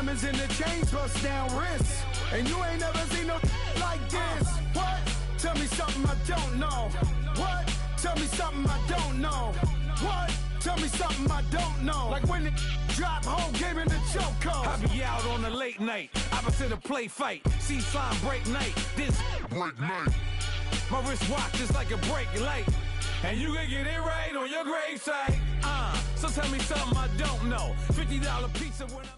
diamonds in the chains, bust down wrists. And you ain't never seen no like this. What? Tell me something I don't know. What? Tell me something I don't know. What? Tell me something I don't know. Like when the drop home, gave me the choke code. I be out on a late night, opposite a play fight. See sign break night, this break night. My wristwatch is like a break light. And you can get it right on your gravesite. So tell me something I don't know. $50 pizza when I'm...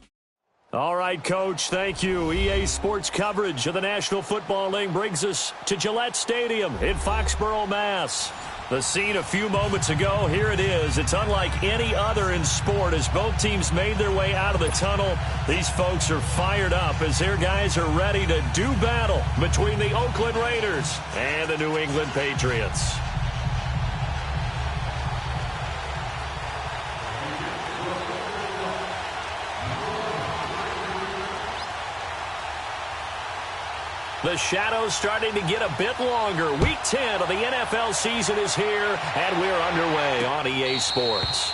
All right, Coach, thank you. EA Sports coverage of the National Football League brings us to Gillette Stadium in Foxborough, Mass. The scene a few moments ago, here it is. It's unlike any other in sport as both teams made their way out of the tunnel. These folks are fired up as their guys are ready to do battle between the Oakland Raiders and the New England Patriots. The shadow's starting to get a bit longer. Week 10 of the NFL season is here, and we're underway on EA Sports.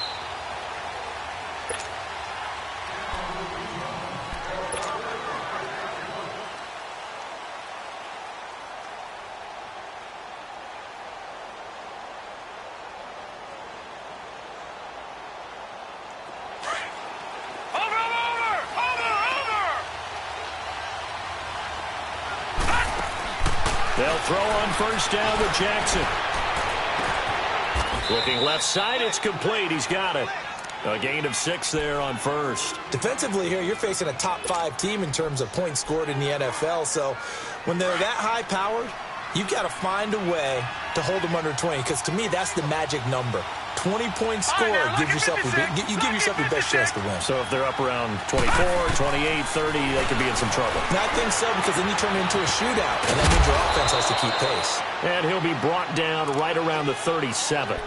They'll throw on first down with Jackson. Looking left side, it's complete. He's got it. A gain of 6 there on first. Defensively here, you're facing a top 5 team in terms of points scored in the NFL. So when they're that high-powered, you've got to find a way to hold them under 20, because to me, that's the magic number. 20 points scored, you give yourself your best chance to win. So if they're up around 24, 28, 30, they could be in some trouble. And I think so, because then you turn it into a shootout, and that means your offense has to keep pace. And he'll be brought down right around the 37.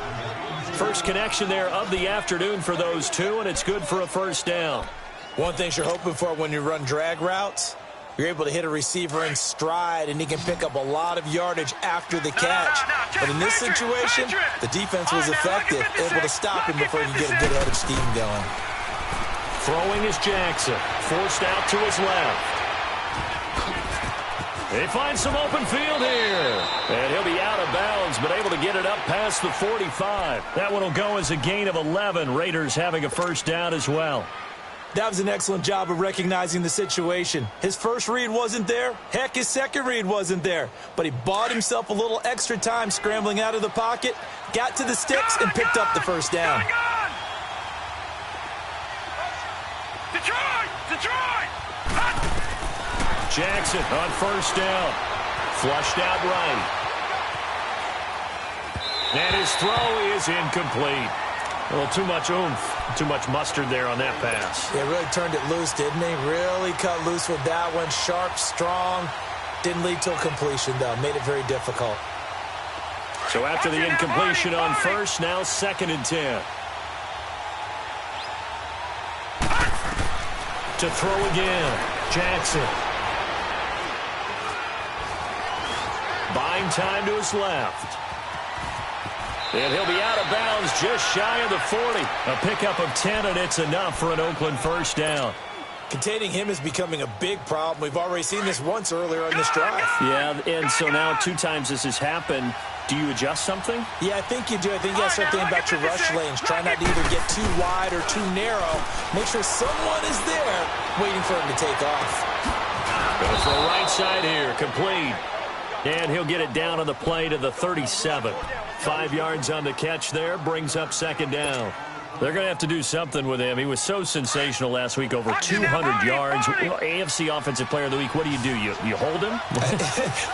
First connection there of the afternoon for those two, and it's good for a first down. One thing you're hoping for when you run drag routes, you're able to hit a receiver in stride, and he can pick up a lot of yardage after the catch. But in this situation, the defense was effective, able to stop him before he could get a good head of steam going. Throwing is Jackson, forced out to his left. They find some open field here. And he'll be out of bounds, but able to get it up past the 45. That one will go as a gain of 11. Raiders having a first down as well. That was an excellent job of recognizing the situation. His first read wasn't there. Heck, his second read wasn't there. But he bought himself a little extra time scrambling out of the pocket, got to the sticks, and picked up the first down. Detroit! Jackson on first down. Flushed out right. And his throw is incomplete. A little too much oomph, too much mustard there on that pass. Yeah, really turned it loose, didn't he? Really cut loose with that one. Sharp, strong. Didn't lead to a completion, though. Made it very difficult. So after the incompletion on first, now 2nd and 10. To throw again, Jackson. Buying time to his left. And he'll be out of bounds just shy of the 40. A pickup of 10, and it's enough for an Oakland first down. Containing him is becoming a big problem. We've already seen this once earlier in this drive. Yeah, and so now 2 times this has happened. Do you adjust something? Yeah, I think you do. I think you got to start thinking about your rush lanes. Try not to either get too wide or too narrow. Make sure someone is there waiting for him to take off. Going for a right side here, complete. And he'll get it down on the play to the 37. 5 yards on the catch there, brings up 2nd down. They're going to have to do something with him. He was so sensational last week, over 200 yards. AFC Offensive Player of the Week, what do? You hold him?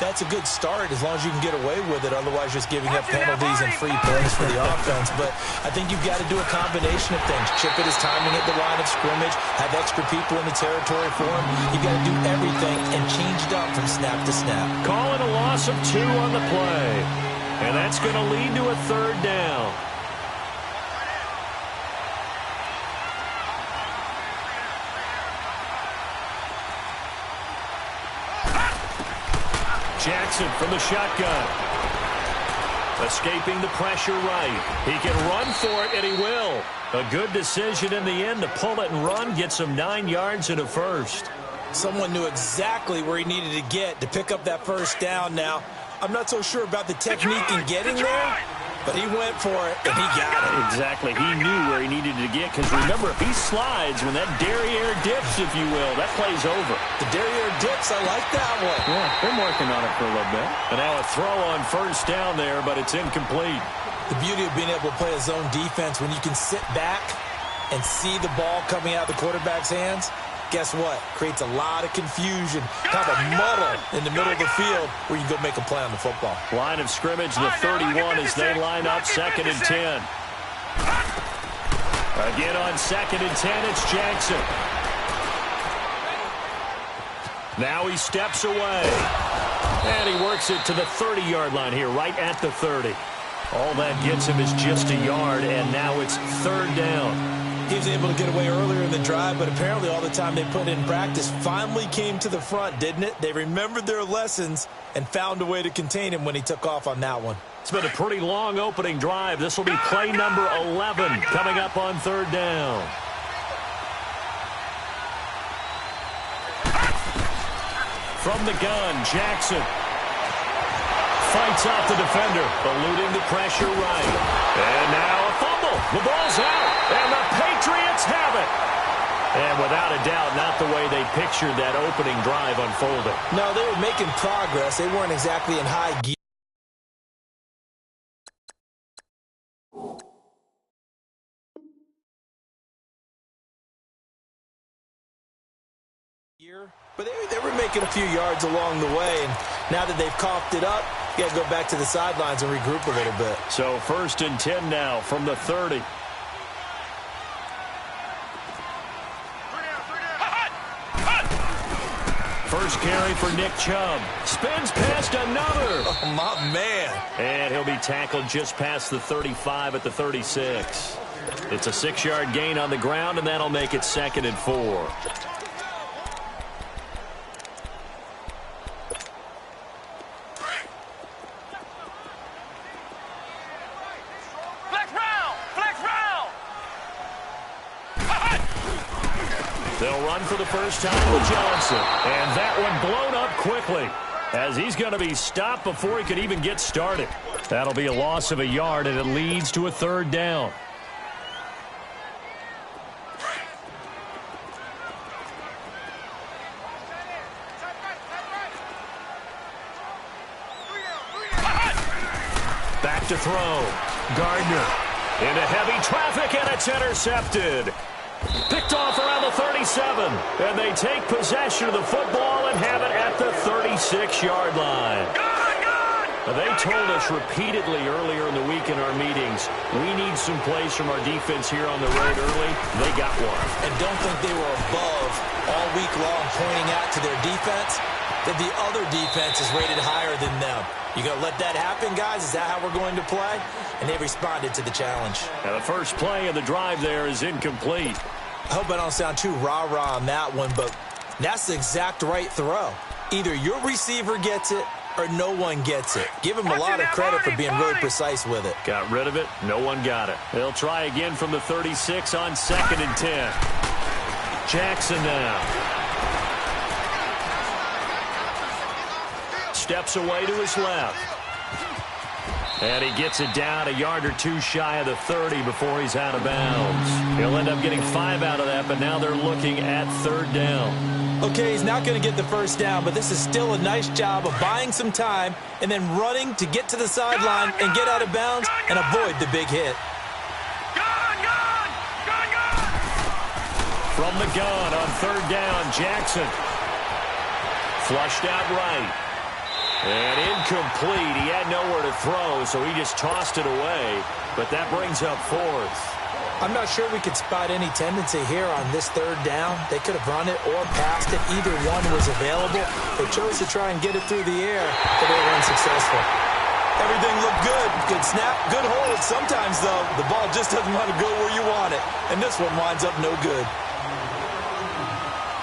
That's a good start as long as you can get away with it. Otherwise, just giving up penalties and free plays for the offense. But I think you've got to do a combination of things. Chip it his timing at the line of scrimmage, have extra people in the territory for him. You've got to do everything and change it up from snap to snap. Calling a loss of 2 on the play. And that's going to lead to a 3rd down. Jackson from the shotgun. Escaping the pressure right. He can run for it, and he will. A good decision in the end to pull it and run, get some 9 yards and a first. Someone knew exactly where he needed to get to pick up that first down now. I'm not so sure about the technique in getting there, but he went for it, and he got it. Exactly. He knew where he needed to get, because remember, if he slides, when that derriere dips, if you will, that play's over. The derriere dips, I like that one. Yeah, been working on it for a little bit. And now a throw on first down there, but it's incomplete. The beauty of being able to play a zone defense when you can sit back and see the ball coming out of the quarterback's hands, guess what? Creates a lot of confusion, kind of a muddle in the middle of the field where you can go make a play on the football. Line of scrimmage, the 31 as they line up, 2nd and 10. Again on 2nd and 10, it's Jackson. Now he steps away. And he works it to the 30-yard line here, right at the 30. All that gets him is just a yard, and now it's 3rd down. He was able to get away earlier in the drive, but apparently all the time they put in practice finally came to the front, didn't it? They remembered their lessons and found a way to contain him when he took off on that one. It's been a pretty long opening drive. This will be play number 11 coming up on 3rd down. From the gun, Jackson fights off the defender, eluding the pressure right. And now a fumble. The ball's out, and the Patriots have it. And without a doubt, not the way they pictured that opening drive unfolding. No, they were making progress. They weren't exactly in high gear. But they were making a few yards along the way, and now that they've coughed it up, you got to go back to the sidelines and regroup a little bit. So 1st and 10 now from the 30. First carry for Nick Chubb. Spins past another. Oh, my man. And he'll be tackled just past the 35 at the 36. It's a 6-yard gain on the ground, and that'll make it 2nd and 4. They'll run for the first time with Johnson. And that one blown up quickly, as he's going to be stopped before he could even get started. That'll be a loss of a yard, and it leads to a 3rd down. Back to throw. Gardner into heavy traffic, and it's intercepted. Picked off around the 37, and they take possession of the football and have it at the 36-yard line. They told us repeatedly earlier in the week in our meetings, we need some plays from our defense here on the road early. They got one. And don't think they were above all week long pointing out to their defense that the other defense is rated higher than them. You going to let that happen, guys? Is that how we're going to play? And they responded to the challenge. And the first play of the drive there is incomplete. I hope I don't sound too rah-rah on that one, but that's the exact right throw. Either your receiver gets it or no one gets it. Give him a lot of credit for being really precise with it. Got rid of it. No one got it. They'll try again from the 36 on 2nd and 10. Jackson now. Steps away to his left. And he gets it down a yard or two shy of the 30 before he's out of bounds. He'll end up getting 5 out of that, but now they're looking at 3rd down. Okay, he's not going to get the first down, but this is still a nice job of buying some time and then running to get to the sideline and get out of bounds and avoid the big hit. From the gun on 3rd down, Jackson. Flushed out right. And incomplete. He had nowhere to throw, so he just tossed it away. But that brings up 4th. I'm not sure we could spot any tendency here on this 3rd down. They could have run it or passed it. Either one was available. They chose to try and get it through the air, but they were unsuccessful. Everything looked good. Good snap, good hold. Sometimes, though, the ball just doesn't want to go where you want it. And this one winds up no good.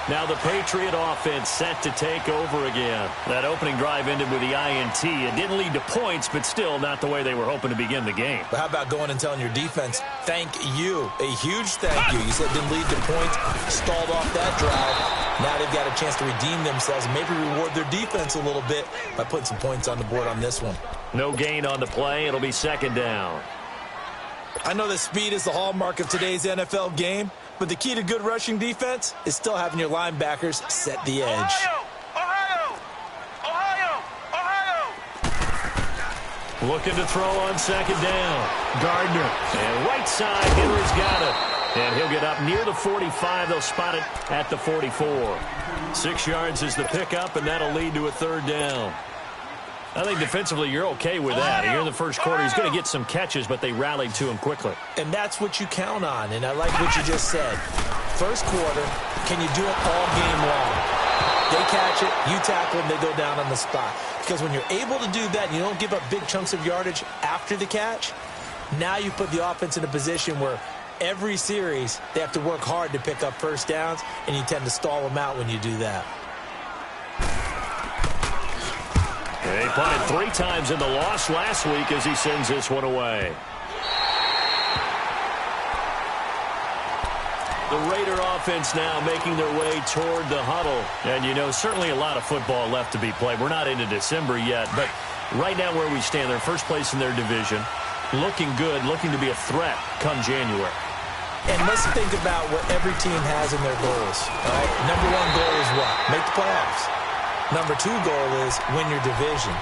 Now the Patriot offense set to take over again. That opening drive ended with the INT. It didn't lead to points, but still not the way they were hoping to begin the game. But how about going and telling your defense, thank you, a huge thank you. You said it didn't lead to points, stalled off that drive. Now they've got a chance to redeem themselves and maybe reward their defense a little bit by putting some points on the board on this one. No gain on the play. It'll be second down. I know that speed is the hallmark of today's NFL game, but the key to good rushing defense is still having your linebackers set the edge. Ohio! Looking to throw on second down. Gardner. And right side, Henry's got it. And he'll get up near the 45. They'll spot it at the 44. 6 yards is the pickup, and that'll lead to a third down. I think defensively you're okay with that. Here in the first quarter, he's going to get some catches, but they rallied to him quickly. And that's what you count on, and I like what you just said. First quarter, can you do it all game long? They catch it, you tackle them, they go down on the spot. Because when you're able to do that and you don't give up big chunks of yardage after the catch, now you put the offense in a position where every series they have to work hard to pick up first downs, and you tend to stall them out when you do that. He punted 3 times in the loss last week as he sends this one away. The Raider offense now making their way toward the huddle. And, you know, certainly a lot of football left to be played. We're not into December yet, but right now where we stand, they're first place in their division. Looking good, looking to be a threat come January. And let's think about what every team has in their goals. All right? Number 1 goal is what? Make the playoffs. Number 2 goal is win your division.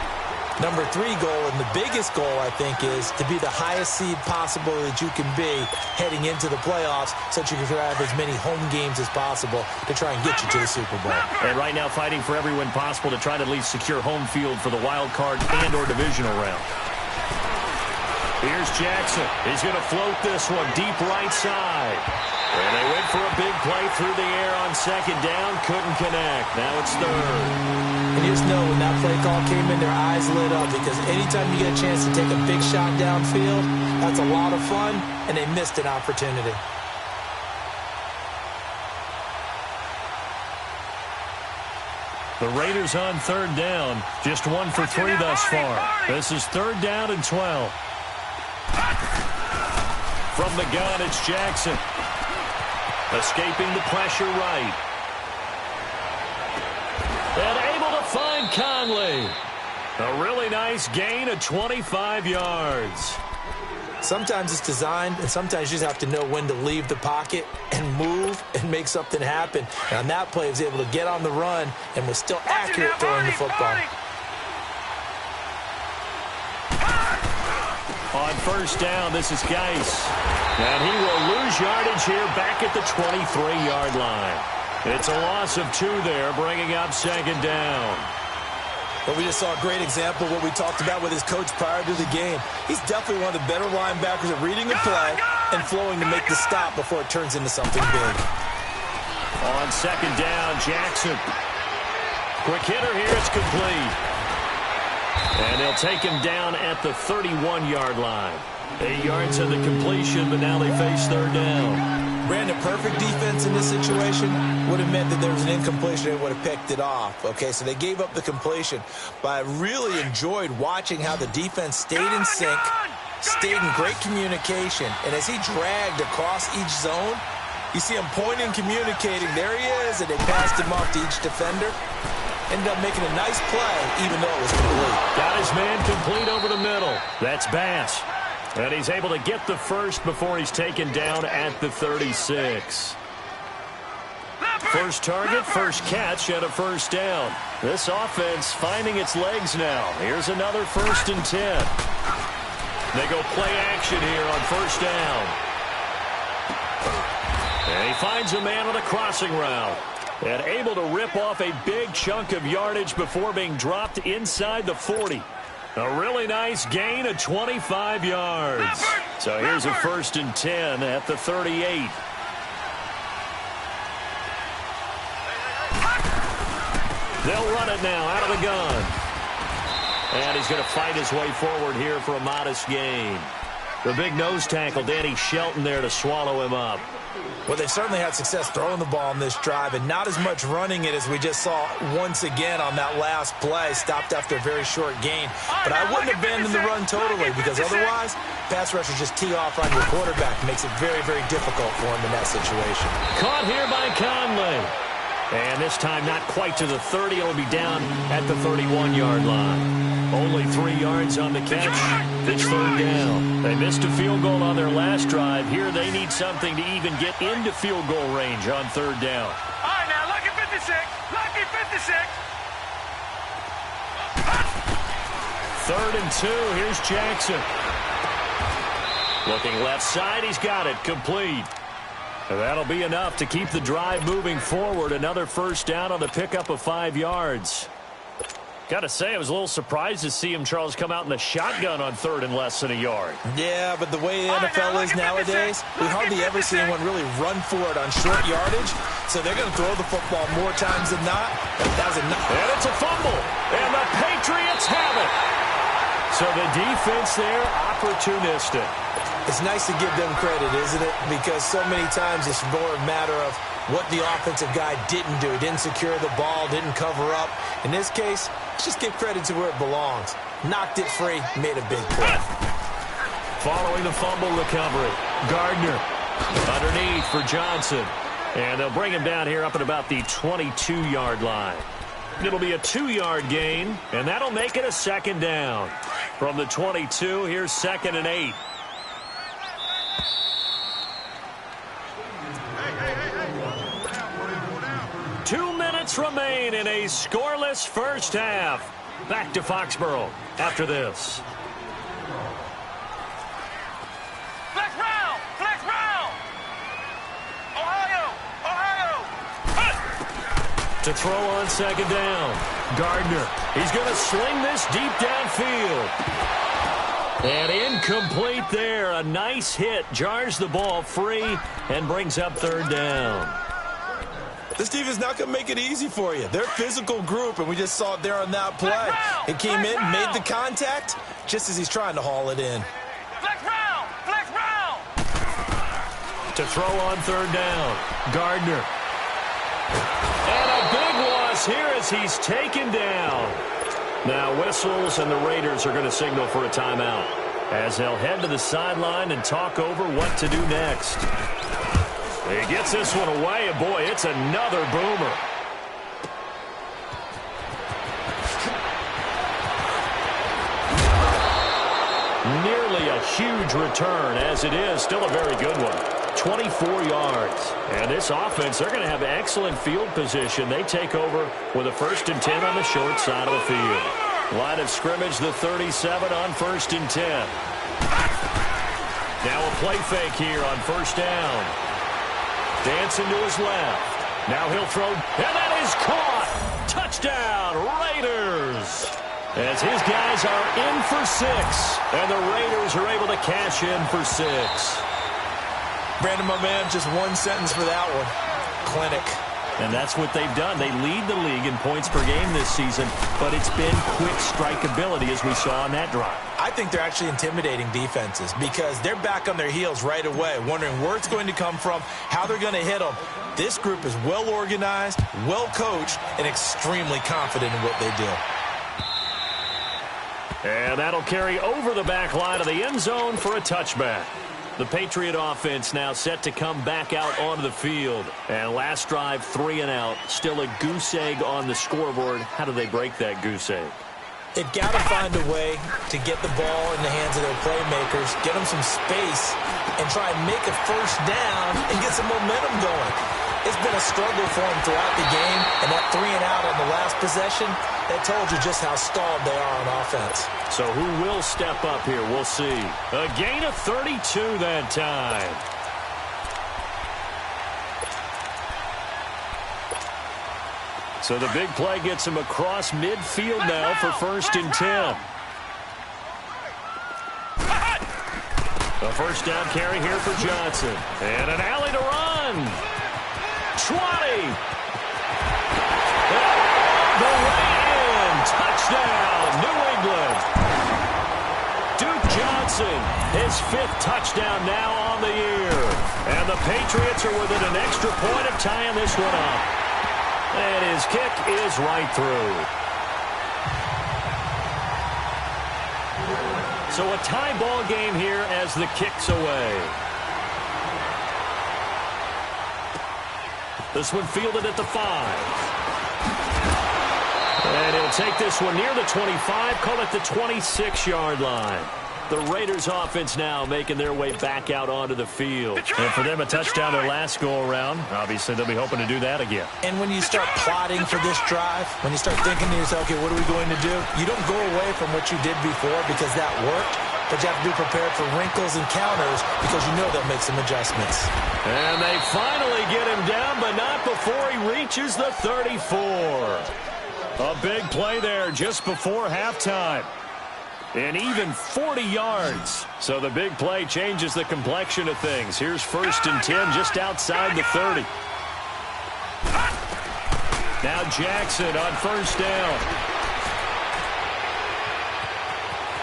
Number 3 goal, and the biggest goal, I think, is to be the highest seed possible that you can be heading into the playoffs so that you can have as many home games as possible to try and get you to the Super Bowl. And right now fighting for every win possible to try to at least secure home field for the wild card and or divisional round. Here's Jackson. He's going to float this one deep right side. And they went for a big play through the air on second down. Couldn't connect. Now it's third. And you just know when that play call came in, their eyes lit up because anytime you get a chance to take a big shot downfield, that's a lot of fun, and they missed an opportunity. The Raiders on third down. Just 1 for 3 thus far. This is third down and 12. From the gun, it's Jackson. Escaping the pressure right. And able to find Conley. A really nice gain of 25 yards. Sometimes it's designed, and sometimes you just have to know when to leave the pocket and move and make something happen. And on that play, he was able to get on the run and was still accurate throwing the football. On first down, this is Geis. And he will lose yardage here back at the 23-yard line. It's a loss of 2 there, bringing up second down. But we just saw a great example of what we talked about with his coach prior to the game. He's definitely one of the better linebackers at reading a play and flowing to make the stop before it turns into something big. On second down, Jackson. Quick hitter here, it's complete. And they'll take him down at the 31-yard line. 8 yards of the completion, but now they face third down. Brandon, perfect defense in this situation would have meant that there was an incompletion and would have picked it off. Okay, so they gave up the completion. But I really enjoyed watching how the defense stayed in sync, stayed in great communication. And as he dragged across each zone, you see him pointing, communicating. There he is, and they passed him off to each defender. Ended up making a nice play, even though it was complete. Got his man complete over the middle. That's Bass. And he's able to get the first before he's taken down at the 36. First target, first catch, and a first down. This offense finding its legs now. Here's another 1st and 10. They go play action here on first down. And he finds a man on a crossing route. And able to rip off a big chunk of yardage before being dropped inside the 40. A really nice gain of 25 yards. So here's a 1st and 10 at the 38. They'll run it now out of the gun. And he's going to fight his way forward here for a modest gain. The big nose tackle, Danny Shelton, there to swallow him up. Well, they've certainly had success throwing the ball on this drive and not as much running it as we just saw once again on that last play. Stopped after a very short gain. But I wouldn't abandon the run totally because otherwise, pass rushers just tee off on your quarterback. Makes it very, very difficult for him in that situation. Caught here by Conley. And this time not quite to the 30. It'll be down at the 31-yard line. Only 3 yards on the catch. It's third down. They missed a field goal on their last drive. Here they need something to even get into field goal range on third down. All right, now, lucky 56. Lucky 56. 3rd and 2. Here's Jackson. Looking left side. He's got it. Complete. And that'll be enough to keep the drive moving forward. Another first down on the pickup of 5 yards. Got to say, I was a little surprised to see him, Charles, come out in the shotgun on 3rd and less than a yard. Yeah, but the way the NFL is nowadays, we hardly ever see anyone really run for it on short yardage. So they're going to throw the football more times than not. That was enough. And it's a fumble. And the Patriots have it. So the defense there, opportunistic. It's nice to give them credit, isn't it? Because so many times it's more a matter of what the offensive guy didn't do. Didn't secure the ball, didn't cover up. In this case, let's just give credit to where it belongs. Knocked it free, made a big play. Following the fumble recovery, Gardner underneath for Johnson. And they'll bring him down here up at about the 22-yard line. It'll be a 2-yard gain, and that'll make it a second down. From the 22, here's 2nd and 8. Remain in a scoreless first half. Back to Foxborough after this. Flex round! Flex round! Ohio! Ohio! To throw on 2nd down. Gardner. He's going to sling this deep downfield. And incomplete there. A nice hit. Jars the ball free and brings up 3rd down. This team is not going to make it easy for you. They're a physical group, and we just saw it there on that play. It came in, made the contact, just as he's trying to haul it in. Flex round! Flex round! To throw on 3rd down. Gardner. And a big loss here as he's taken down. Now whistles, and the Raiders are going to signal for a timeout as they'll head to the sideline and talk over what to do next. He gets this one away, and boy, it's another boomer. Nearly a huge return, as it is. Still a very good one. 24 yards. And this offense, they're going to have excellent field position. They take over with a 1st and 10 on the short side of the field. Line of scrimmage, the 37 on 1st and 10. Now a play fake here on 1st down. Dancing to his left. Now he'll throw, and that is caught. Touchdown, Raiders. As his guys are in for 6, and the Raiders are able to cash in for 6. Brandon, my man, just one sentence for that one. Clinic. And that's what they've done. They lead the league in points per game this season, but it's been quick strikeability as we saw on that drive. I think they're actually intimidating defenses because they're back on their heels right away, wondering where it's going to come from, how they're going to hit them. This group is well organized, well coached, and extremely confident in what they do. And that'll carry over the back line of the end zone for a touchback. The Patriot offense now set to come back out onto the field. And last drive, 3 and out. Still a goose egg on the scoreboard. How do they break that goose egg? They've got to find a way to get the ball in the hands of their playmakers, get them some space, and try and make a first down and get some momentum going. It's been a struggle for them throughout the game, and that 3 and out on the last possession, that told you just how stalled they are on offense. So who will step up here? We'll see. A gain of 32 that time. So the big play gets him across midfield now for 1st and 10. A first down carry here for Johnson. And an alley to run. 20. The way in. Touchdown, New England. Duke Johnson His 5th touchdown now on the year. And the Patriots are within an extra point of tying this one up. And his kick is right through. So a tie ball game here as the kick's away. This one fielded at the 5. And he'll take this one near the 25, call it the 26-yard line. The Raiders offense now making their way back out onto the field. And for them, a touchdown their last go-around. Obviously, they'll be hoping to do that again. And when you start plotting for this drive, when you start thinking to yourself, okay, what are we going to do? You don't go away from what you did before because that worked, but you have to be prepared for wrinkles and counters because you know they'll make some adjustments. And they finally get him down, but not before he reaches the 34. A big play there just before halftime. And even 40 yards. So the big play changes the complexion of things. Here's 1st and 10 just outside the 30. Now Jackson on 1st down.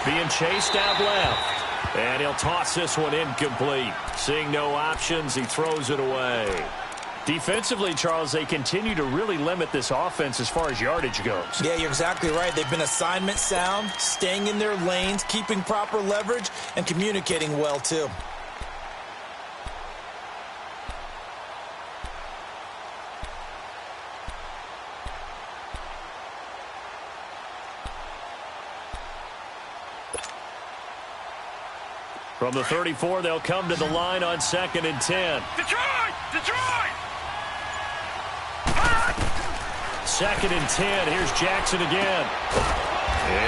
Being chased out left. And he'll toss this one incomplete. Seeing no options, he throws it away. Defensively, Charles, they continue to really limit this offense as far as yardage goes. Yeah, you're exactly right. They've been assignment sound, staying in their lanes, keeping proper leverage, and communicating well, too. From the 34, they'll come to the line on 2nd and 10. Detroit! 2nd and 10. Here's Jackson again.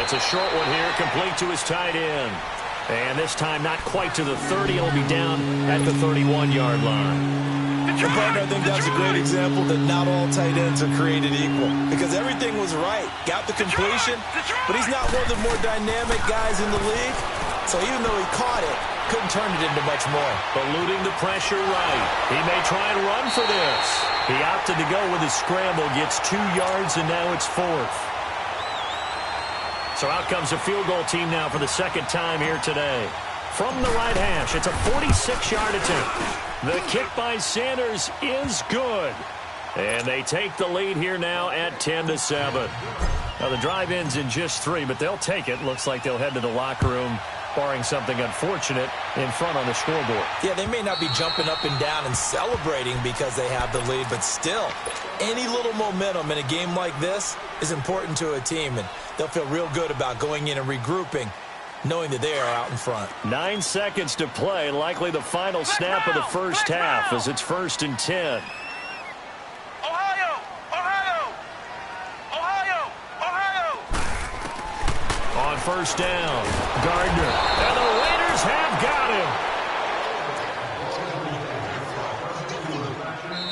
It's a short one here, complete to his tight end. And this time not quite to the 30. It'll be down at the 31-yard line. And partner, I think that's a great example that not all tight ends are created equal. Because everything was right. Got the completion, but he's not one of the more dynamic guys in the league. So even though he caught it, couldn't turn it into much more. Eluding the pressure right. He may try and run for this. He opted to go with his scramble, gets 2 yards, and now it's 4th. So out comes a field goal team now for the 2nd time here today. From the right hash, it's a 46-yard attempt. The kick by Sanders is good. And they take the lead here now at 10-7. Now the drive ends in just 3, but they'll take it. Looks like they'll head to the locker room, barring something unfortunate, in front on the scoreboard. Yeah, they may not be jumping up and down and celebrating because they have the lead, but still, any little momentum in a game like this is important to a team, and they'll feel real good about going in and regrouping, knowing that they are out in front. 9 seconds to play, likely the final snap of the first half as it's 1st and 10. On 1st down, Gardner. And the Raiders have got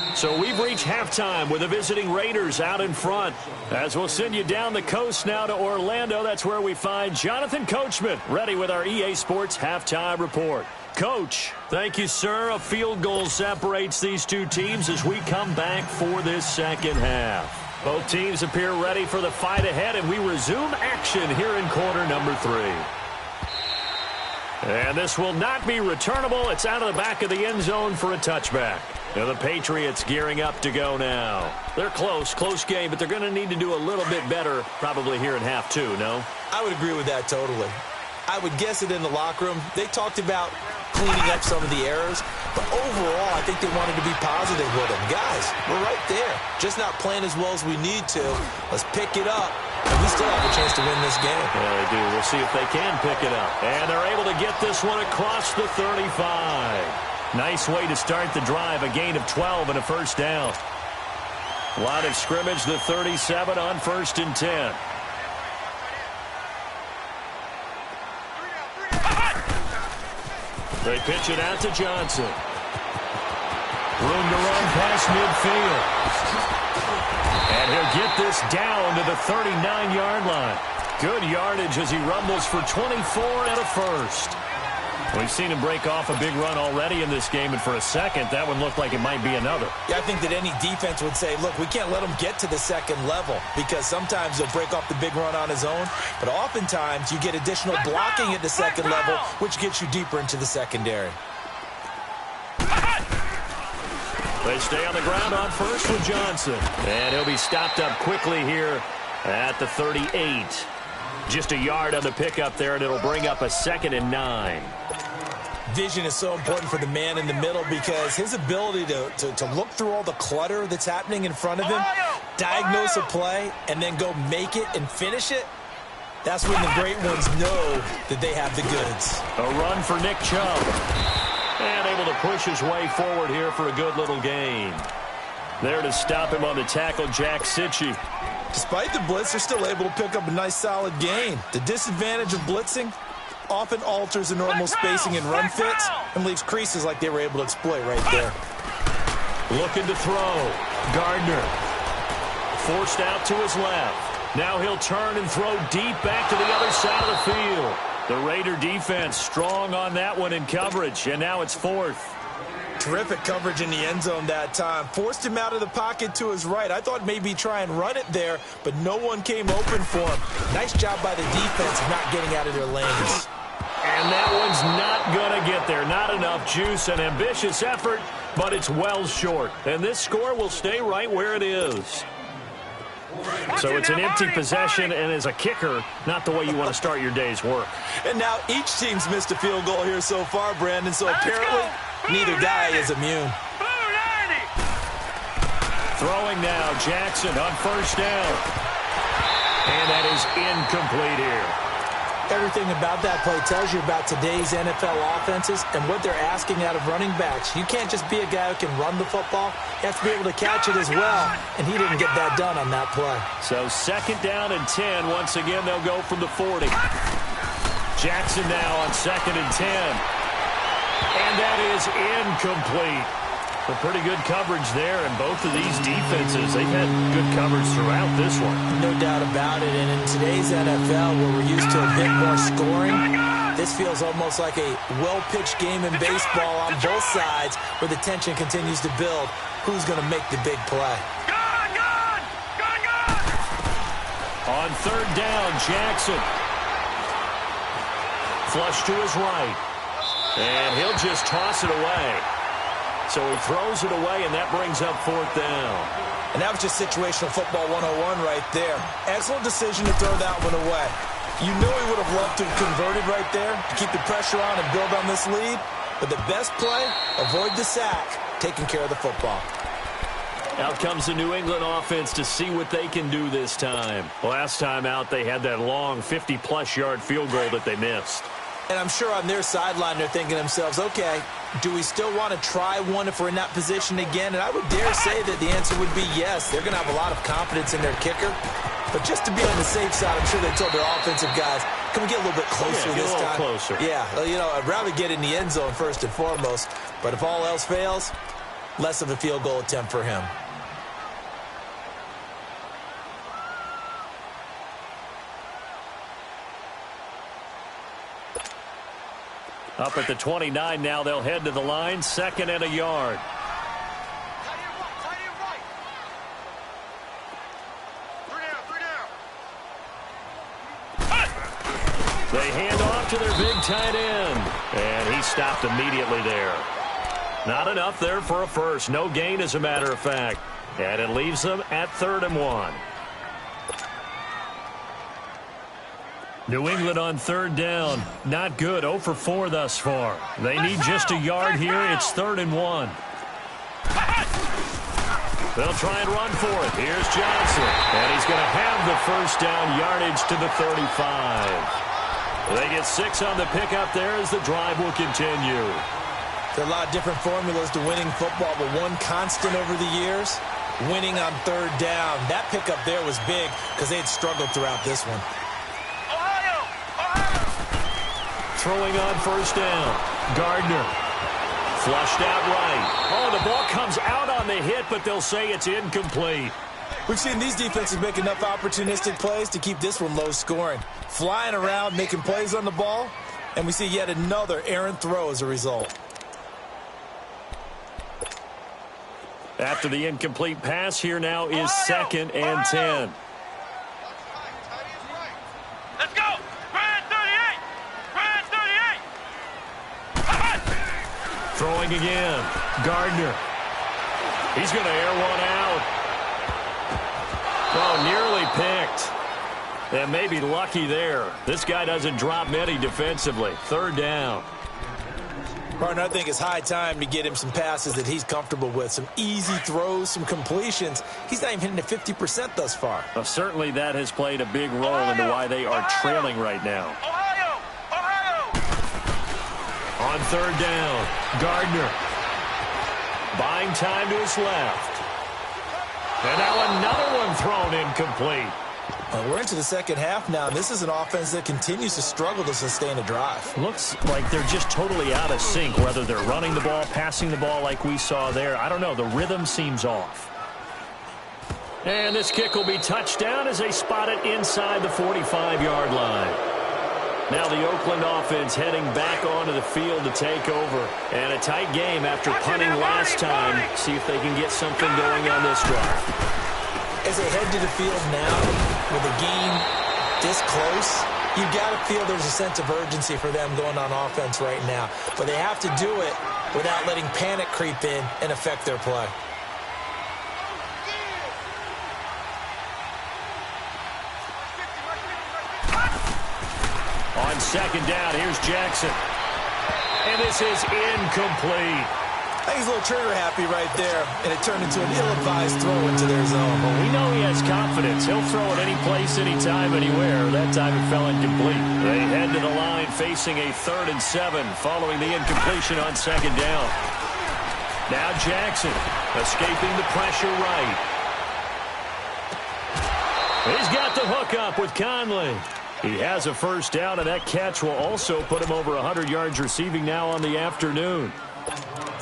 him. So we've reached halftime with the visiting Raiders out in front. As we'll send you down the coast now to Orlando, that's where we find Jonathan Coachman, ready with our EA Sports Halftime Report. Coach, thank you, sir. A field goal separates these two teams as we come back for this second half. Both teams appear ready for the fight ahead, and we resume action here in quarter number 3. And this will not be returnable. It's out of the back of the end zone for a touchback. Now the Patriots gearing up to go now. They're close game, but they're going to need to do a little bit better probably here in half 2, no? I would agree with that totally. I would guess it in the locker room. They talked about cleaning up some of the errors, but overall, I think they wanted to be positive with them. Guys, we're right there. Just not playing as well as we need to. Let's pick it up, and we still have a chance to win this game. Yeah, they do. We'll see if they can pick it up. And they're able to get this one across the 35. Nice way to start the drive, a gain of 12 and a first down. Line of scrimmage, the 37 on 1st and 10. They pitch it out to Johnson. Room to run past midfield. And he'll get this down to the 39-yard line. Good yardage as he rumbles for 24 and a first. We've seen him break off a big run already in this game, and for a second, that one looked like it might be another. Yeah, I think that any defense would say, look, we can't let him get to the second level because sometimes he'll break off the big run on his own, but oftentimes you get additional blocking at the second level, which gets you deeper into the secondary. They stay on the ground on first with Johnson, and he'll be stopped up quickly here at the 38. Just a yard on the pickup there, and it'll bring up a 2nd and 9. Vision is so important for the man in the middle because his ability to look through all the clutter that's happening in front of him, diagnose a play, and then go make it and finish it, that's when the great ones know that they have the goods. A run for Nick Chubb. And able to push his way forward here for a good little gain. There to stop him on the tackle, Jack Sitchie. Despite the blitz, they're still able to pick up a nice, solid gain. The disadvantage of blitzing often alters the normal spacing and run fits and leaves creases like they were able to exploit right there. Looking to throw. Gardner. Forced out to his left. Now he'll turn and throw deep back to the other side of the field. The Raider defense strong on that one in coverage, and now it's 4th. Terrific coverage in the end zone that time. Forced him out of the pocket to his right. I thought maybe try and run it there, but no one came open for him. Nice job by the defense of not getting out of their lanes. And that one's not going to get there. Not enough juice. An ambitious effort, but it's well short. And this score will stay right where it is. So it's an empty possession, and as a kicker, not the way you want to start your day's work. And now each team's missed a field goal here so far, Brandon, so apparently neither guy is immune. Throwing now, Jackson on first down. And that is incomplete here. Everything about that play tells you about today's NFL offenses and what they're asking out of running backs. You can't just be a guy who can run the football. You have to be able to catch it as well, and he didn't get that done on that play. So 2nd down and 10. Once again, they'll go from the 40. Jackson now on 2nd and 10. And that is incomplete. A pretty good coverage there, and both of these defenses, they've had good coverage throughout this one. No doubt about it, and in today's NFL, where we're used to a bit more scoring, this feels almost like a well-pitched game in baseball on both sides, where the tension continues to build. Who's going to make the big play? On 3rd down, Jackson. Flush to his right. And he'll just toss it away. So he throws it away, and that brings up 4th down. And that was just situational football 101 right there. Excellent decision to throw that one away. You know he would have loved to have converted right there to keep the pressure on and build on this lead. But the best play, avoid the sack, taking care of the football. Out comes the New England offense to see what they can do this time. Last time out, they had that long 50-plus yard field goal that they missed. And I'm sure on their sideline they're thinking to themselves, okay, do we still want to try one if we're in that position again? And I would dare say that the answer would be yes. They're going to have a lot of confidence in their kicker. But just to be on the safe side, I'm sure they told their offensive guys, can we get a little bit closer this time? Closer. Yeah, you know, I'd rather get in the end zone first and foremost. But if all else fails, less of a field goal attempt for him. Up at the 29 now, they'll head to the line, 2nd and a yard. They hand off to their big tight end, and he stopped immediately there. Not enough there for a first. No gain, as a matter of fact. And it leaves them at 3rd and 1. New England on 3rd down. Not good. 0 for 4 thus far. They need just a yard here. It's 3rd and 1. They'll try and run for it. Here's Johnson. And he's going to have the first down yardage to the 35. They get 6 on the pickup there as the drive will continue. There are a lot of different formulas to winning football, but one constant over the years, winning on 3rd down. That pickup there was big because they had struggled throughout this one. Throwing on first down. Gardner. Flushed out right. Oh, the ball comes out on the hit, but they'll say it's incomplete. We've seen these defenses make enough opportunistic plays to keep this one low scoring. Flying around, making plays on the ball, And we see yet another errant throw as a result. After the incomplete pass, here now is 2nd and 10. Let's go! Brand 38! Brand 38! Throwing again. Gardner. He's going to air one out. Oh, nearly picked. And maybe lucky there. This guy doesn't drop many defensively. 3rd down. Partner, I think it's high time to get him some passes that he's comfortable with. Some easy throws, some completions. He's not even hitting at 50% thus far. Well, certainly that has played a big role into why they are trailing right now. On 3rd down, Gardner. Buying time to his left. And now another one thrown incomplete. We're into the second half now, and this is an offense that continues to struggle to sustain a drive. Looks like they're just totally out of sync, whether they're running the ball, passing the ball like we saw there. I don't know. The rhythm seems off. And this kick will be touchdown as they spot it inside the 45-yard line. Now the Oakland offense heading back onto the field to take over. And a tight game after punting last time. See if they can get something going on this drive. As they head to the field now, with a game this close, you've got to feel there's a sense of urgency for them going on offense right now. But they have to do it without letting panic creep in and affect their play. On 2nd down, here's Jackson. And this is incomplete. I think he's a little trigger happy right there, and it turned into an ill-advised throw into their zone. Well, we know he has confidence. He'll throw it any place, anytime, anywhere. That time it fell incomplete. They head to the line facing a 3rd and 7 following the incompletion on 2nd down. Now Jackson escaping the pressure right. He's got the hook up with Conley. He has a 1st down, and that catch will also put him over 100 yards receiving now on the afternoon.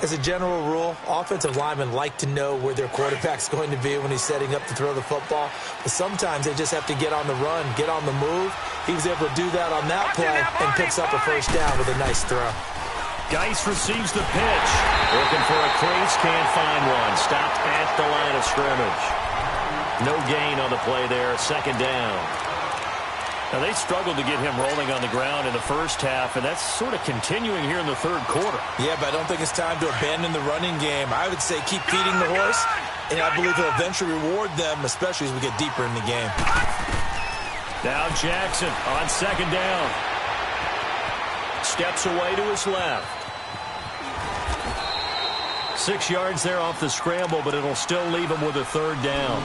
As a general rule, offensive linemen like to know where their quarterback's going to be when he's setting up to throw the football. But sometimes they just have to get on the run, get on the move. He was able to do that on that play and picks up a 1st down with a nice throw. Geis receives the pitch. Looking for a crease, can't find one. Stopped at the line of scrimmage. No gain on the play there, 2nd down. Now, they struggled to get him rolling on the ground in the 1st half, and that's sort of continuing here in the 3rd quarter. Yeah, but I don't think it's time to abandon the running game. I would say keep feeding the horse, and I believe he'll eventually reward them, especially as we get deeper in the game. Now Jackson on 2nd down. Steps away to his left. 6 yards there off the scramble, but it'll still leave him with a 3rd down.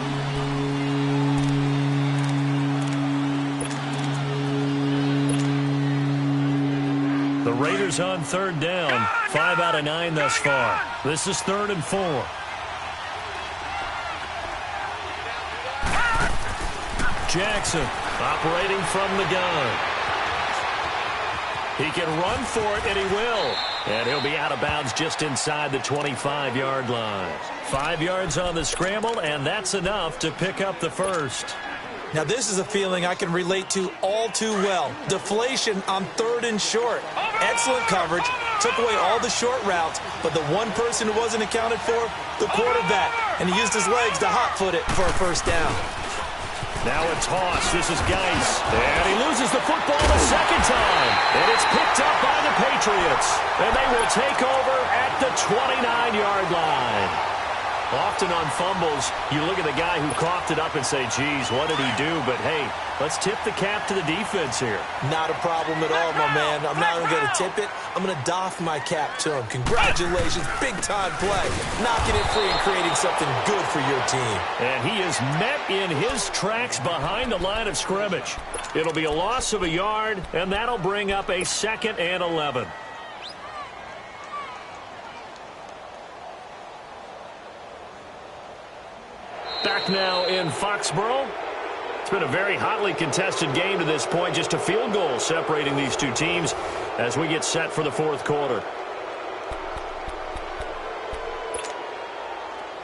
The Raiders on 3rd down. 5 out of 9 thus far. This is 3rd and 4. Jackson operating from the gun. He can run for it, and he will. And he'll be out of bounds just inside the 25-yard line. 5 yards on the scramble, and that's enough to pick up the 1st. Now, this is a feeling I can relate to all too well. Deflation on 3rd and short. Excellent coverage. Took away all the short routes, but the one person who wasn't accounted for, the quarterback. And he used his legs to hot-foot it for a 1st down. Now a toss. This is Geis. And he loses the football the 2nd time. And it's picked up by the Patriots. And they will take over at the 29-yard line. Often on fumbles, you look at the guy who coughed it up and say, geez, what did he do? But, hey, let's tip the cap to the defense here. Not a problem at all, my man. I'm not even going to tip it. I'm going to doff my cap to him. Congratulations. Big-time play. Knocking it free and creating something good for your team. And he is met in his tracks behind the line of scrimmage. It'll be a loss of a yard, and that'll bring up a 2nd and 11. Back now in Foxborough. It's been a very hotly contested game to this point. Just a field goal separating these two teams as we get set for the 4th quarter.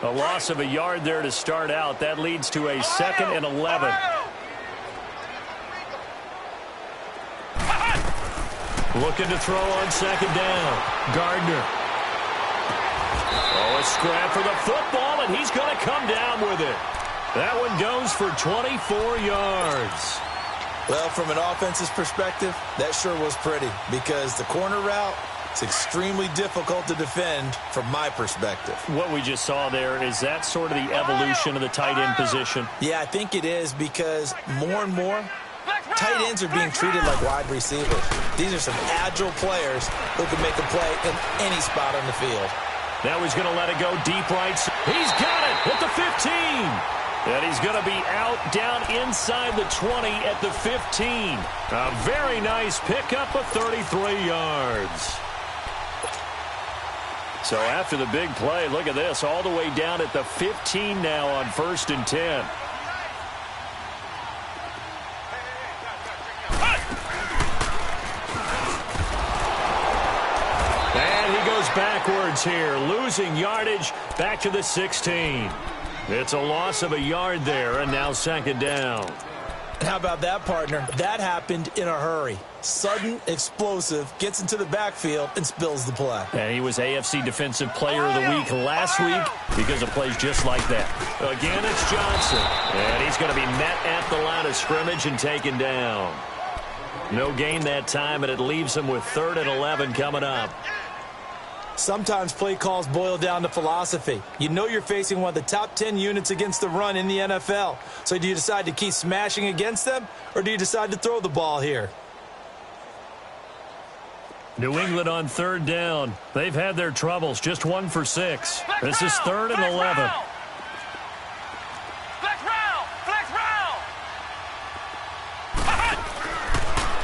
A loss of a yard there to start out. That leads to a 2nd and 11. Looking to throw on second down. Gardner. Oh, a scrap for the football, and he's going to come down with it. That one goes for 24 yards. Well, from an offense's perspective, that sure was pretty because the corner route, it's extremely difficult to defend from my perspective. What we just saw there, is that sort of the evolution of the tight end position? Yeah, I think it is because more and more, tight ends are being treated like wide receivers. These are some agile players who can make a play in any spot on the field. Now he's going to let it go deep right. He's got it at the 15. And he's going to be out down inside the 20 at the 15. A very nice pickup of 33 yards. So after the big play, look at this, all the way down at the 15 now on 1st and 10. And he goes backwards here, losing yardage back to the 16. It's a loss of a yard there, and now second down. And how about that, partner? That happened in a hurry. Sudden, explosive, gets into the backfield, and spills the play. And he was AFC Defensive Player of the Week last week because of plays just like that. Again, it's Johnson. And he's going to be met at the line of scrimmage and taken down. No gain that time, and it leaves him with 3rd and 11 coming up. Sometimes play calls boil down to philosophy. You know you're facing one of the top 10 units against the run in the NFL. So do you decide to keep smashing against them, or do you decide to throw the ball here? New England on 3rd down. They've had their troubles, just 1 for 6. This is 3rd and 11.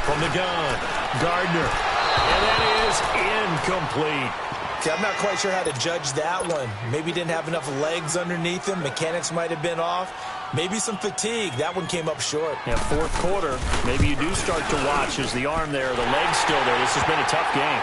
From the gun, Gardner. And that is incomplete. Okay, I'm not quite sure how to judge that one. Maybe didn't have enough legs underneath him. Mechanics might have been off. Maybe some fatigue. That one came up short. Yeah, 4th quarter, maybe you do start to watch as the arm there, the leg's still there. This has been a tough game.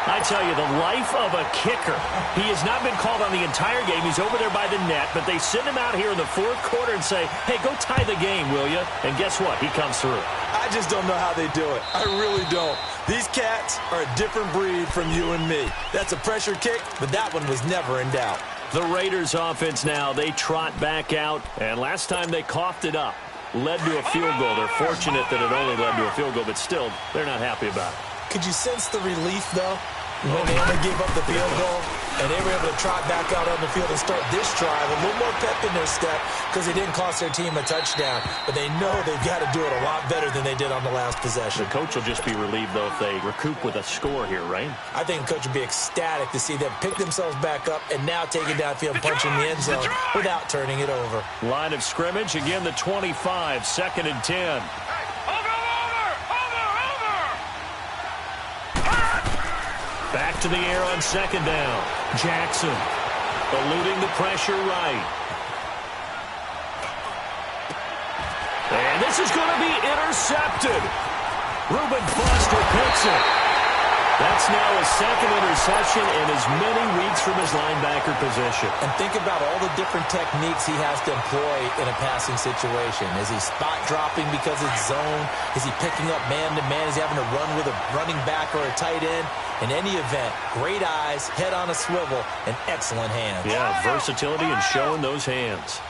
I tell you, the life of a kicker. He has not been called on the entire game. He's over there by the net, but they send him out here in the 4th quarter and say, hey, go tie the game, will you? And guess what? He comes through. I just don't know how they do it. I really don't. These cats are a different breed from you and me. That's a pressure kick, but that one was never in doubt. The Raiders offense now, they trot back out, and last time they coughed it up, led to a field goal. They're fortunate that it only led to a field goal, but still, they're not happy about it. Could you sense the relief, though? When they only gave up the field goal, and they were able to trot back out on the field and start this drive, a little more pep in their step because they didn't cost their team a touchdown. But they know they've got to do it a lot better than they did on the last possession. The coach will just be relieved, though, if they recoup with a score here, right? I think the coach would be ecstatic to see them pick themselves back up and now take it downfield and punch in the end zone without turning it over. Line of scrimmage, again the 25, 2nd and 10. Back to the air on 2nd down. Jackson eluding the pressure right. And this is going to be intercepted. Reuben Foster picks it. That's now his 2nd interception in as many weeks from his linebacker position. And think about all the different techniques he has to employ in a passing situation. Is he spot dropping because it's zone? Is he picking up man-to-man? Is he having to run with a running back or a tight end? In any event, great eyes, head on a swivel, and excellent hands. Yeah, versatility and showing those hands.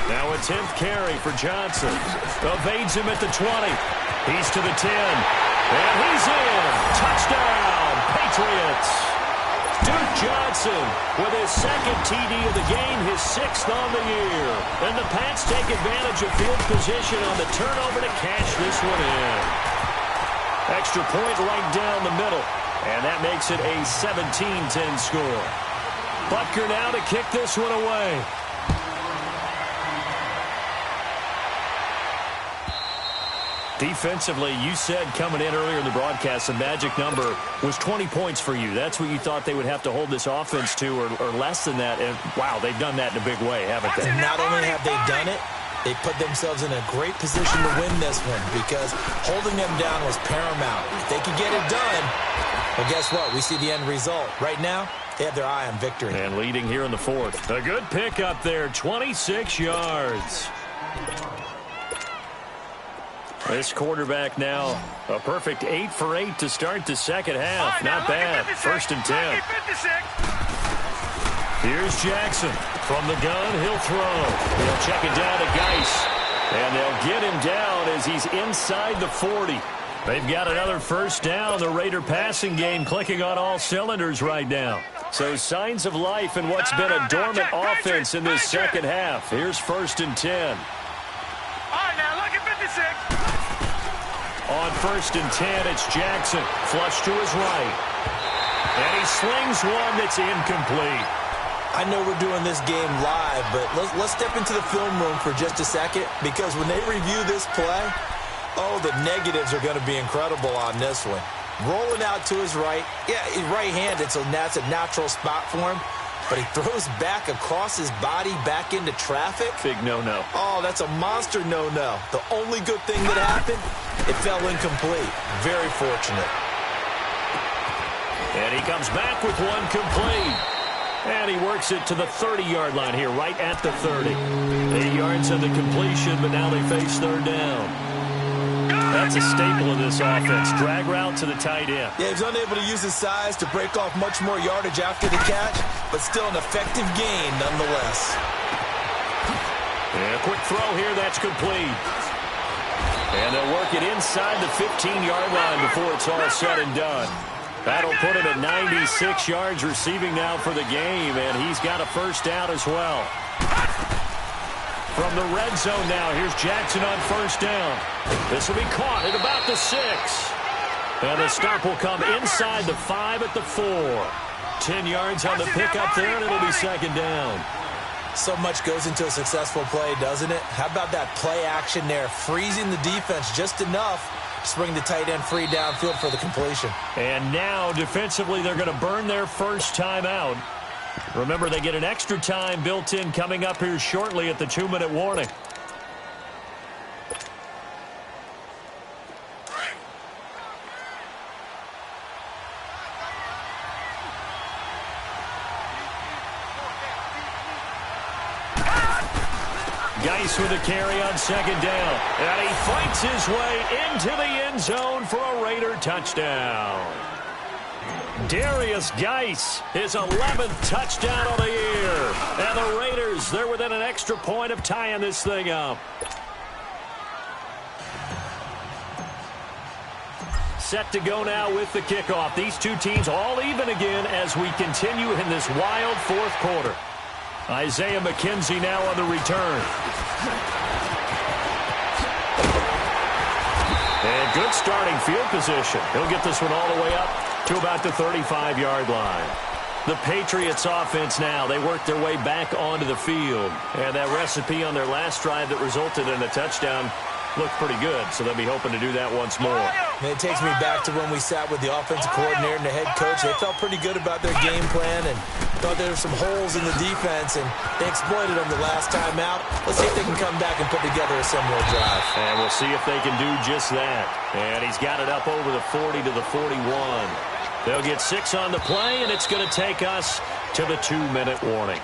Now a 10th carry for Johnson. Evades him at the 20. He's to the 10. And he's in. Touchdown, Patriots. Duke Johnson with his 2nd TD of the game, his 6th on the year. And the Pats take advantage of field position on the turnover to cash this one in. Extra point right down the middle. And that makes it a 17-10 score. Butker now to kick this one away. Defensively, you said coming in earlier in the broadcast, the magic number was 20 points for you. That's what you thought they would have to hold this offense to, or less than that. And, wow, they've done that in a big way, haven't they? And not only have they done it, they put themselves in a great position to win this one because holding them down was paramount. If they could get it done, well, guess what? We see the end result. Right now, they have their eye on victory. And leading here in the 4th. A good pick up there, 26 yards. This quarterback now a perfect 8 for 8 to start the second half. Not bad. 1st and 10. Here's Jackson. From the gun, he'll throw. They'll check it down to Geis. And they'll get him down as he's inside the 40. They've got another first down. The Raider passing game clicking on all cylinders right now. So signs of life in what's been a dormant offense in this second half. Here's 1st and 10. All right, now look at 56. On 1st and 10, it's Jackson. Flush to his right. And he slings one that's incomplete. I know we're doing this game live, but let's step into the film room for just a second, because when they review this play, oh, the negatives are going to be incredible on this one. Rolling out to his right. Yeah, he's right-handed, so that's a natural spot for him. But he throws back across his body back into traffic. Big no-no. Oh, that's a monster no-no. The only good thing that happened, it fell incomplete. Very fortunate. And he comes back with one complete. And he works it to the 30-yard line here, right at the 30. 8 yards on the completion, but now they face 3rd down. That's a staple of this offense. Drag route to the tight end. Yeah, he's unable to use his size to break off much more yardage after the catch, but still an effective gain nonetheless. And a quick throw here, that's complete. And they'll work it inside the 15-yard line before it's all said and done. That'll put him at 96 yards receiving now for the game, and he's got a first down as well. From the red zone now, here's Jackson on 1st down. This will be caught at about the 6. And the stop will come inside the 5 at the 4. 10 yards on the pickup there, and it'll be 2nd down. So much goes into a successful play, doesn't it? How about that play action there, freezing the defense just enough to bring the tight end free downfield for the completion. And now, defensively, they're going to burn their first time out. Remember, they get an extra time built in coming up here shortly at the 2-minute warning. Geis with a carry on 2nd down. And he fights his way into the end zone for a Raider touchdown. Darius Geis, his 11th touchdown of the year. And the Raiders, they're within an extra point of tying this thing up. Set to go now with the kickoff. These two teams all even again as we continue in this wild 4th quarter. Isaiah McKenzie now on the return. And good starting field position. He'll get this one all the way up to about the 35-yard line. The Patriots offense now, they work their way back onto the field. And that recipe on their last drive that resulted in a touchdown looked pretty good, so they'll be hoping to do that once more. And it takes me back to when we sat with the offensive coordinator and the head coach. They felt pretty good about their game plan and thought there were some holes in the defense, and they exploited them the last time out. Let's see if they can come back and put together a similar drive. And we'll see if they can do just that. And he's got it up over the 40 to the 41. They'll get 6 on the play, and it's going to take us to the 2-minute warning.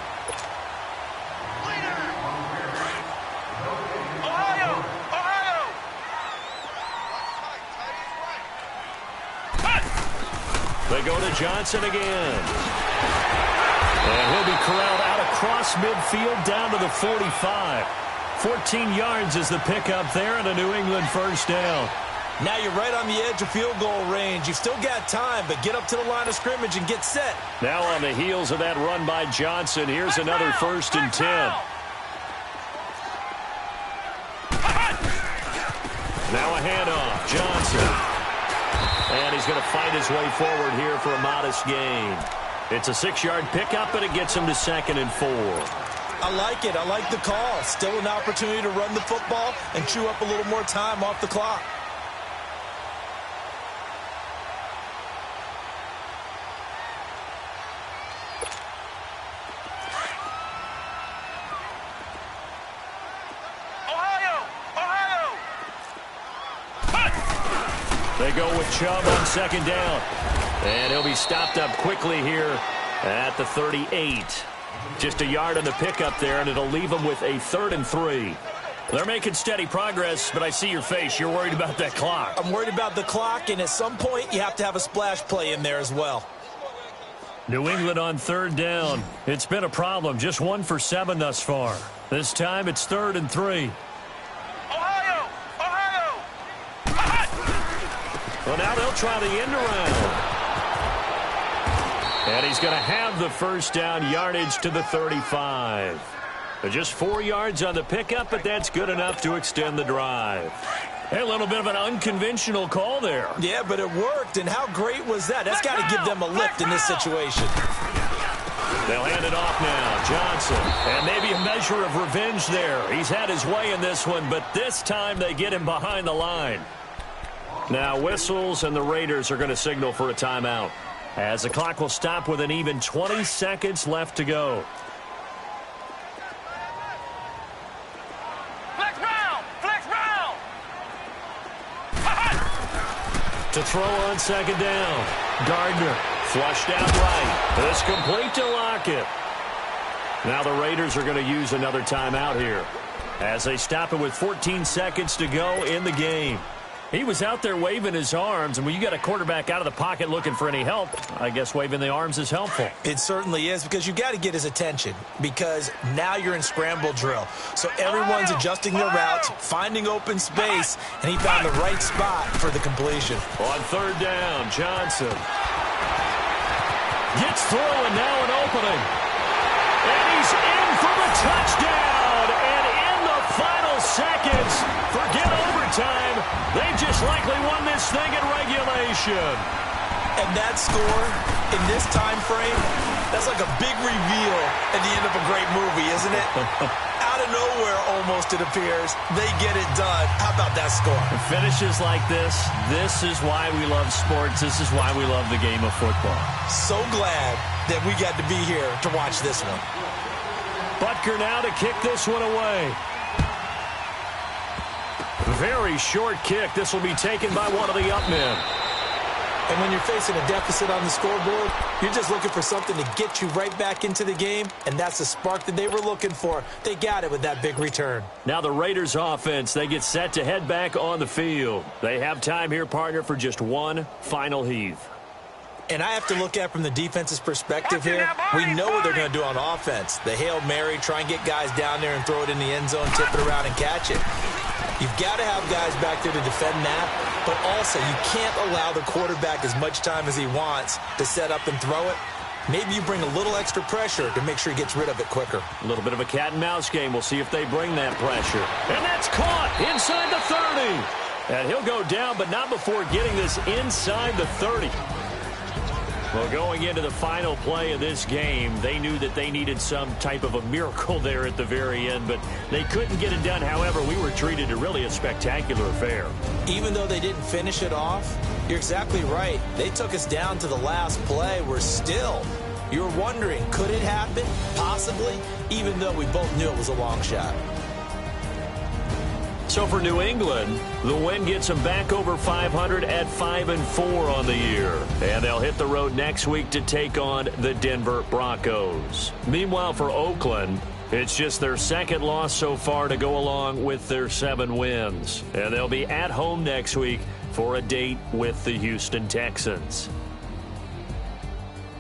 They go to Johnson again. And he'll be corralled out across midfield down to the 45. 14 yards is the pickup there and a New England first down. Now you're right on the edge of field goal range. You've still got time, but get up to the line of scrimmage and get set. Now on the heels of that run by Johnson, here's another 1st and 10. Now a handoff. Johnson. And he's going to fight his way forward here for a modest gain. It's a 6-yard pickup, and it gets him to 2nd and 4. I like it. I like the call. Still an opportunity to run the football and chew up a little more time off the clock. They go with Chubb on 2nd down. And he'll be stopped up quickly here at the 38. Just a yard on the pickup there, and it'll leave him with a 3rd and 3. They're making steady progress, but I see your face. You're worried about that clock. I'm worried about the clock, and at some point, you have to have a splash play in there as well. New England on third down. It's been a problem. Just 1 for 7 thus far. This time, it's 3rd and 3. Ohio! Well, now they'll try the end around. And he's going to have the first down, yardage to the 35. Just 4 yards on the pickup, but that's good enough to extend the drive. Hey, a little bit of an unconventional call there. Yeah, but it worked, and how great was that? That's got to give them a lift in this situation. They'll hand it off now. Johnson. And maybe a measure of revenge there. He's had his way in this one, but this time they get him behind the line. Now whistles, and the Raiders are going to signal for a timeout, as the clock will stop with an even 20 seconds left to go. To throw on second down. Gardner flushed out right. This complete to Lockett. Now the Raiders are going to use another timeout here, as they stop it with 14 seconds to go in the game. He was out there waving his arms, and when you got a quarterback out of the pocket looking for any help, I guess waving the arms is helpful. It certainly is, because you got to get his attention, because now you're in scramble drill. So everyone's adjusting their routes, finding open space, and he found the right spot for the completion. On third down, Johnson gets through, and now an opening. And he's in for the touchdown. And in the final seconds, forget overtime, they just likely won this thing in regulation. And that score in this time frame, that's like a big reveal at the end of a great movie, isn't it? Out of nowhere, almost, it appears, they get it done. How about that score? Finishes like this is why we love sports. This is why we love the game of football. So glad that we got to be here to watch this one. Butker now to kick this one away. Very short kick. This will be taken by one of the up men. And when you're facing a deficit on the scoreboard, you're just looking for something to get you right back into the game, and that's the spark that they were looking for. They got it with that big return. Now the Raiders offense, they get set to head back on the field. They have time here, partner, for just one final heave. And I have to look at from the defense's perspective here. We know what they're going to do on offense. The Hail Mary, try and get guys down there and throw it in the end zone, tip it around and catch it. You've got to have guys back there to defend that, but also you can't allow the quarterback as much time as he wants to set up and throw it. Maybe you bring a little extra pressure to make sure he gets rid of it quicker. A little bit of a cat and mouse game. We'll see if they bring that pressure. And that's caught inside the 30. And he'll go down, but not before getting this inside the 30. Well, going into the final play of this game, they knew that they needed some type of a miracle there at the very end, but they couldn't get it done. However, we were treated to really a spectacular affair. Even though they didn't finish it off, you're exactly right. They took us down to the last play. We're still, you were wondering, could it happen? Possibly, even though we both knew it was a long shot. So for New England, the win gets them back over 500 at 5-4 on the year. And they'll hit the road next week to take on the Denver Broncos. Meanwhile, for Oakland, it's just their second loss so far to go along with their 7 wins. And they'll be at home next week for a date with the Houston Texans.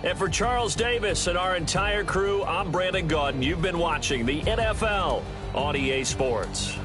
And for Charles Davis and our entire crew, I'm Brandon Gaudin. You've been watching the NFL on EA Sports.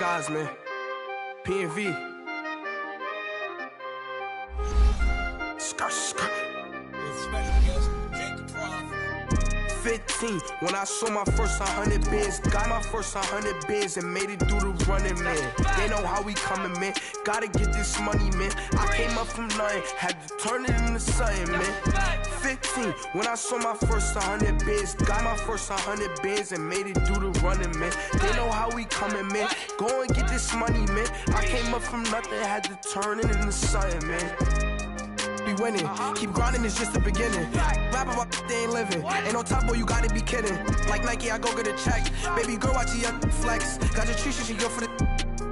skies, man. P&V. Skirt, skirt. 15, when I saw my first 100 bands, got my first 100 bands and made it through the running, man. They know how we coming, man. Gotta get this money, man. I came up from nothing, had to turn it into something, man. 15, when I saw my first 100 bands, got my first 100 bands and made it through the running, man. They know how we coming, man. Go and get this money, man. I came up from nothing, had to turn it into something, man. Be winning, keep grinding, it's just the beginning. Rap about they ain't living. Ain't no top boy, you gotta be kidding. Like Nike, I go get a check. Baby girl, watch your flex. Got your trees, she go for the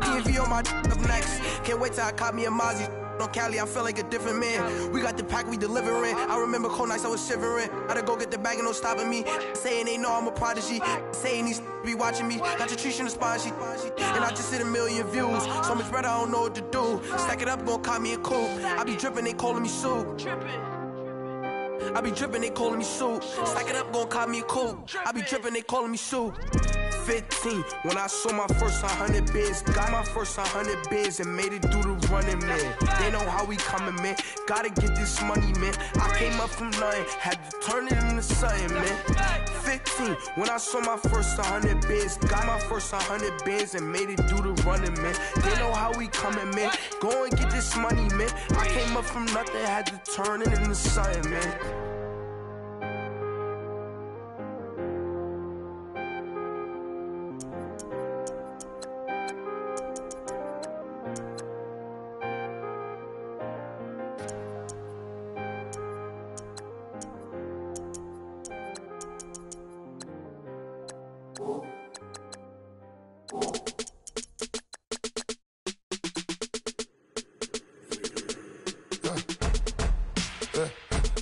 P&V on my up next. Can't wait till I caught me a Mozzie. On Cali, I feel like a different man. We got the pack, we delivering. I remember cold nights, I was shivering. Gotta go get the bag and no stopping me. Saying they know I'm a prodigy. Saying these be watching me. Got your trees in the spine, she. And I just hit 1 million views. So much better, I don't know what to do. Stack it up, gon' call me a coupe. I be dripping, they calling me soup. I be dripping, they calling me soup. Stack it up, gon' call me a coupe. I be dripping, they calling me soup. 15, when I saw my first 100 bands, got my first 100 bands and made it through the running, man. They know how we coming, man. Gotta get this money, man. I came up from nothing, had to turn it into something, man. 15, when I saw my first 100 bands, got my first 100 bands and made it through the running, man. They know how we coming, man. Go and get this money, man. I came up from nothing, had to turn it into something, man.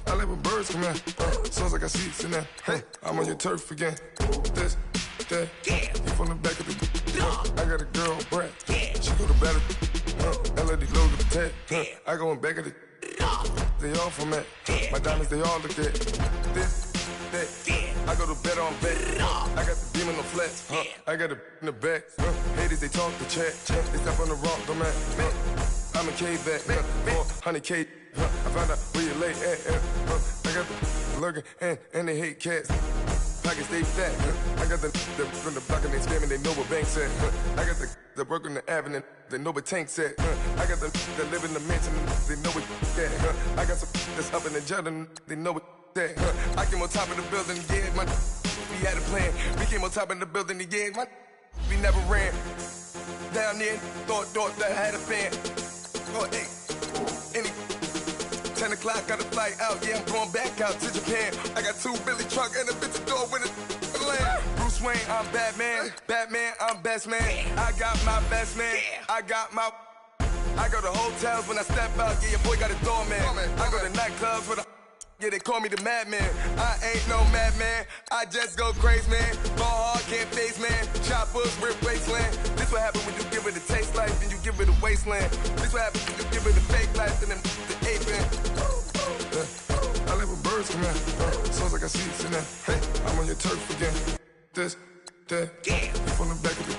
I like when birds come in. Sounds like I seats in there. I'm on your turf again. This, that. You from the back of the. I got a girl, Brad. She go to battle. LAD load the tag. I go in back of the. They all from that. My diamonds, they all look at. This, that. I go to bed on bed. I got the demon on flats. I got it in the back. Haters, they talk the chat. They step on the rock, don't man. I'm a K-back, 400K. I found out where you lay at. I got the lurking and they hate cats. Pockets stay fat. I got the from the block and they scamming, they know what banks at. I got the work on the avenue, they know what tanks at. I got the that live in the mansion, they know what that. I got some that's up in the jungle, they know what that. I came on top of the building, yeah, my we had a plan. We came on top of the building, yeah, my we never ran. Down there, thought that had a fan. Oh, hey, any 10 o'clock, got a flight out, yeah, I'm going back out to Japan. I got 2 Billy truck and a bitch door with a land. Bruce Wayne, I'm Batman. Batman, I'm best man. I got my best man. I go to hotels when I step out, yeah, your boy got a doorman. I go to nightclubs with a yeah, they call me the madman. I ain't no madman. I just go crazy, man. Ball hard, can't face, man. Choppers, rip wasteland. This what happens when you give it a taste life, then you give it a wasteland. This what happens when you give it a fake life, and then the ape in. I like when birds come in. Sounds like I see it in there. Hey, I'm on your turf again. This, that. You from the back of the